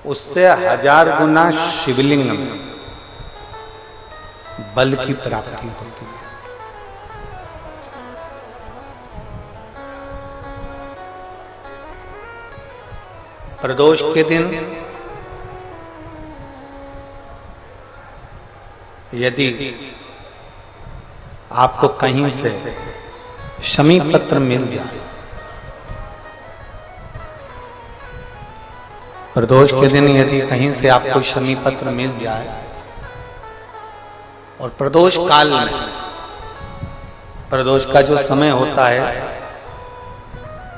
उससे 1000 गुना शिवलिंग में बल की प्राप्ति होती है। प्रदोष के दिन यदि आपको कहीं से शमी पत्र मिल जाए, प्रदोष के दिन यदि कहीं से आपको शमी पत्र मिल जाए और प्रदोष काल में, प्रदोष का जो समय होता है,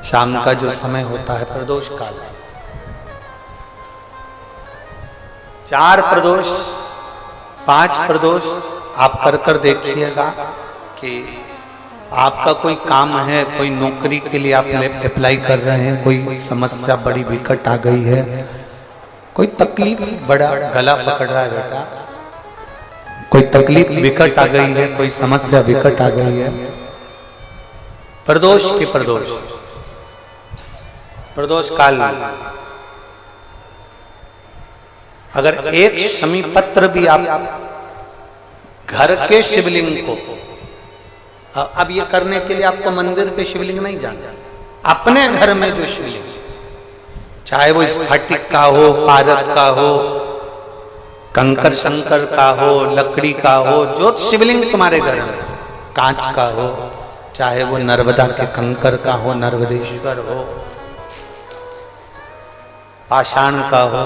शाम का जो समय होता है प्रदोष काल, 4 प्रदोष 5 प्रदोष आप कर देखिएगा कि आपका कोई काम है, कोई नौकरी के लिए आप अप्लाई कर रहे हैं, कोई समस्या बड़ी विकट आ गई है, कोई तकलीफ, बड़ा गला पकड़ रहा है बेटा, कोई तकलीफ विकट आ गई है, कोई समस्या विकट आ गई है, प्रदोष के प्रदोष काल में अगर एक शमी पत्र भी आप घर के शिवलिंग को, अब ये करने के लिए आपको मंदिर के शिवलिंग नहीं जाना, अपने घर में जो शिवलिंग, चाहे वो स्फटिक का हो, पारद का हो, कंकर शंकर का हो, लकड़ी का हो, जो शिवलिंग तुम्हारे घर में, कांच का हो, चाहे वो नर्मदा के कंकर का हो, नर्मदेश्वर हो, पाषाण का हो,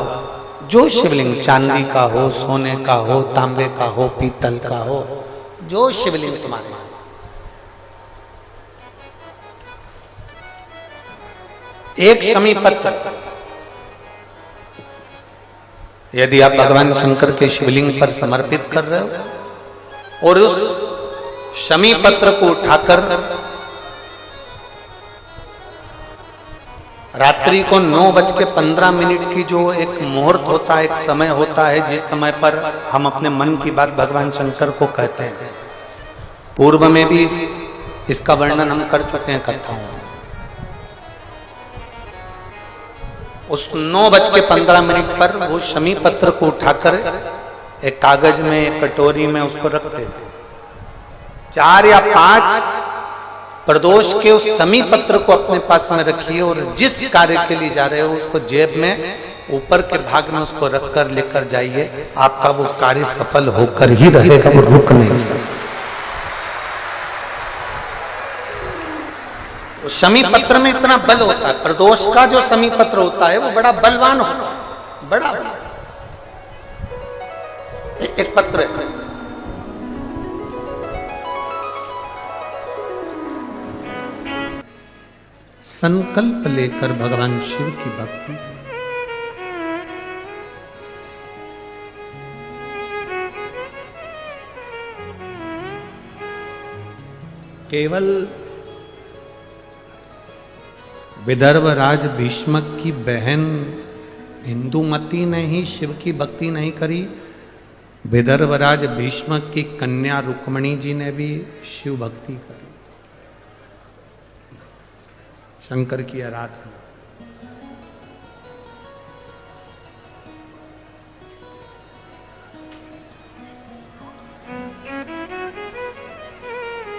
जो शिवलिंग, चांदी का हो, सोने का हो, तांबे का हो, पीतल का हो, जो शिवलिंग तुम्हारे, एक शमी पत्र यदि आप भगवान शंकर के शिवलिंग पर समर्पित कर रहे हो और उस शमी पत्र को उठाकर रात्रि को 9:15 की जो एक मुहूर्त होता है, एक समय होता है, जिस समय पर हम अपने मन की बात भगवान शंकर को कहते हैं, पूर्व में भी इसका वर्णन हम कर चुके हैं कथाओं में। उस 9:15 पर वो शमी पत्र को उठाकर एक कागज में, एक कटोरी में उसको रखते हैं। 4 या 5 प्रदोष के उस शमी पत्र को अपने पास में रखिए और जिस कार्य के लिए जा रहे हो उसको जेब में ऊपर के भाग में उसको रखकर लेकर जाइए, आपका वो कार्य सफल होकर ही रहेगा, वो रुक नहीं सकता। शमी पत्र में इतना बल होता है, प्रदोष का जो शमी पत्र होता है वो बड़ा बलवान होता है, बड़ा एक पत्र है। संकल्प लेकर भगवान शिव की भक्ति, केवल विदर्भ राज भीष्मक की बहन इंदुमती ने ही शिव की भक्ति नहीं करी, विदर्भ राज भीष्मक की कन्या रुक्मणी जी ने भी शिव भक्ति करी, शंकर की आराधना।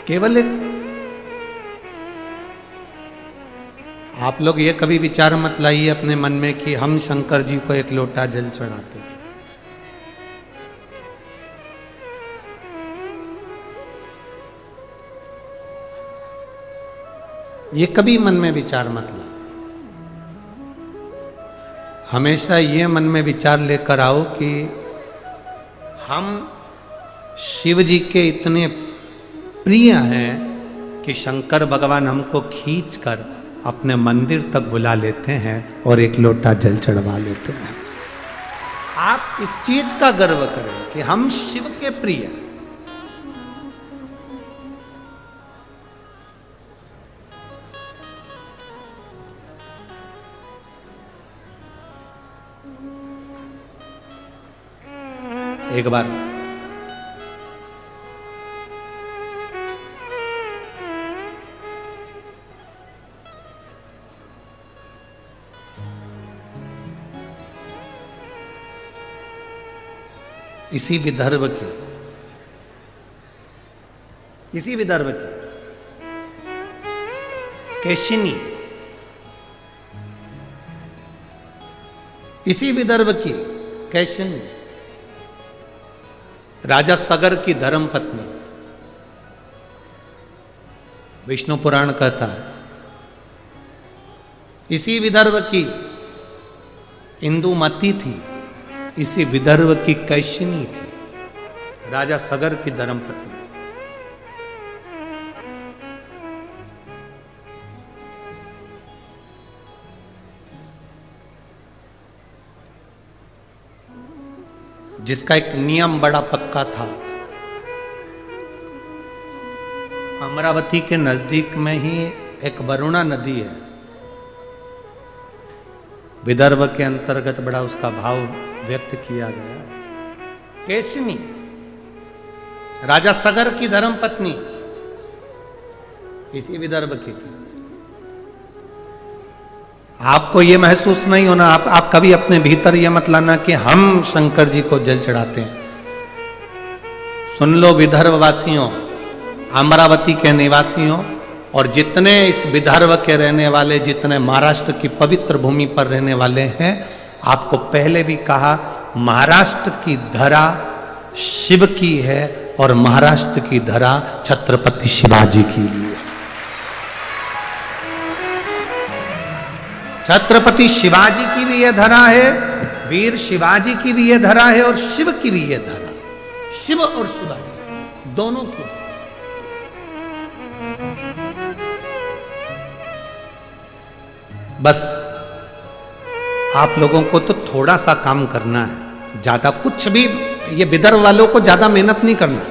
केवल एक, आप लोग ये कभी विचार मत लाइए अपने मन में कि हम शंकर जी को एक लोटा जल चढ़ाते हैं। ये कभी मन में विचार मत ला। हमेशा ये मन में विचार लेकर आओ कि हम शिव जी के इतने प्रिय हैं कि शंकर भगवान हमको खींचकर अपने मंदिर तक बुला लेते हैं और एक लोटा जल चढ़वा लेते हैं। आप इस चीज का गर्व करें कि हम शिव के प्रिय हैं। एक बार इसी विदर्भ की, इसी विदर्भ की केशिनी, इसी विदर्भ की केशिनी राजा सगर की धर्म पत्नी। विष्णु पुराण कहता है इसी विदर्भ की इंदुमती थी, इसी विदर्भ की कैशिनी थी, राजा सगर की धर्मपत्नी। जिसका एक नियम बड़ा पक्का था। अमरावती के नजदीक में ही एक वरुणा नदी है, विदर्भ के अंतर्गत बड़ा उसका भाव व्यक्त किया गया है। केशिनी राजा सगर की धर्मपत्नी इसी विदर्भ की थी। आपको यह महसूस नहीं होना, आप कभी अपने भीतर यह मत लाना कि हम शंकर जी को जल चढ़ाते हैं। सुन लो विदर्भ वासियों, अमरावती के निवासियों और जितने इस विदर्भ के रहने वाले, जितने महाराष्ट्र की पवित्र भूमि पर रहने वाले हैं, आपको पहले भी कहा महाराष्ट्र की धरा शिव की है और महाराष्ट्र की धरा छत्रपति शिवाजी की है। छत्रपति शिवाजी की भी यह धरा है, वीर शिवाजी की भी यह धरा है और शिव की भी यह धरा, शिव और शिवाजी दोनों की। बस आप लोगों को तो थोड़ा सा काम करना है, ज्यादा कुछ भी, ये विदर्भ वालों को ज्यादा मेहनत नहीं करना।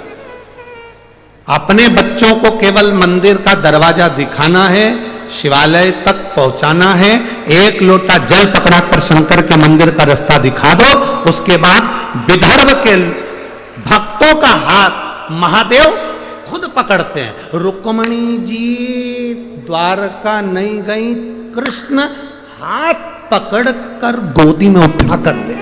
अपने बच्चों को केवल मंदिर का दरवाजा दिखाना है, शिवालय तक पहुंचाना है, एक लोटा जल पकड़ाकर शंकर के मंदिर का रास्ता दिखा दो। उसके बाद विदर्भ के भक्तों का हाथ महादेव खुद पकड़ते हैं। रुक्मणी जी द्वारका नहीं गई, कृष्ण हाथ पकड़कर गोदी में उठा कर ले।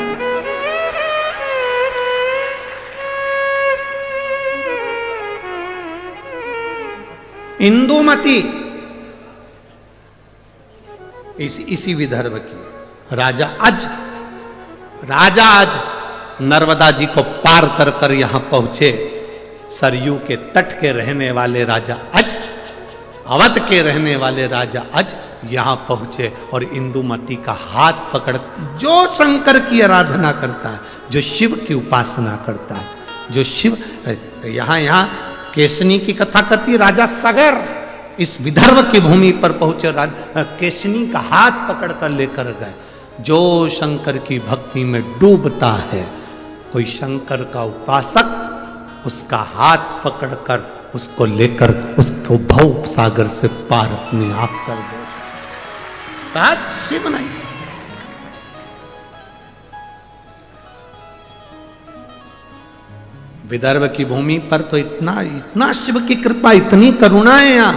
इंदुमती इसी विदर्भ की राजा आज नर्मदा जी को पार कर कर यहां पहुंचे। सरयू के तट के रहने वाले राजा आज, अवध के रहने वाले राजा आज यहां पहुंचे और इंदुमती का हाथ पकड़, जो शंकर की आराधना करता है, जो शिव की उपासना करता है, जो शिव यहां केशनी की कथा करती, राजा सगर इस विदर्भ की भूमि पर पहुंचे, केशनी का हाथ पकड़कर लेकर गए। जो शंकर की भक्ति में डूबता है, कोई शंकर का उपासक उसका हाथ पकड़कर उसको लेकर उसको भव सागर से पार अपने आप कर दे। साथ शिव नहीं, विदर्भ की भूमि पर तो इतना शिव की कृपा, इतनी करुणा है यहां।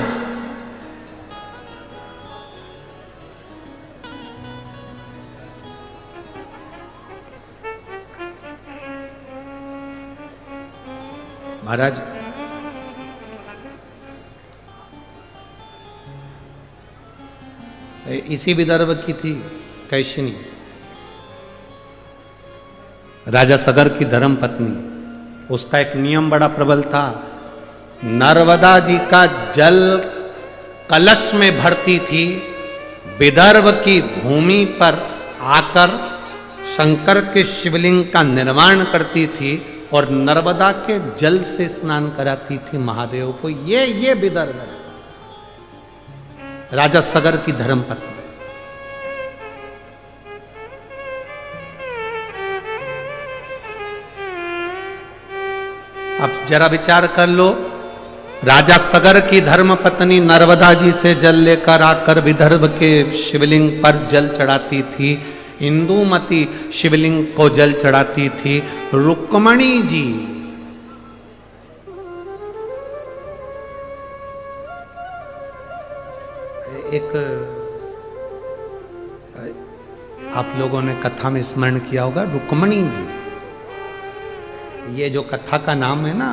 महाराज इसी विदर्भ की थी कैशिनी, राजा सगर की धर्म पत्नी। उसका एक नियम बड़ा प्रबल था, नर्मदा जी का जल कलश में भरती थी, विदर्भ की भूमि पर आकर शंकर के शिवलिंग का निर्माण करती थी और नर्मदा के जल से स्नान कराती थी महादेव को। ये विदर्भ है, राजा सगर की धर्मपत्नी। अब जरा विचार कर लो, राजा सगर की धर्मपत्नी नर्मदा जी से जल लेकर आकर विदर्भ के शिवलिंग पर जल चढ़ाती थी। इंदुमती शिवलिंग को जल चढ़ाती थी। रुक्मणी जी एक आप लोगों ने कथा में स्मरण किया होगा, रुक्मणी जी ये जो कथा का नाम है ना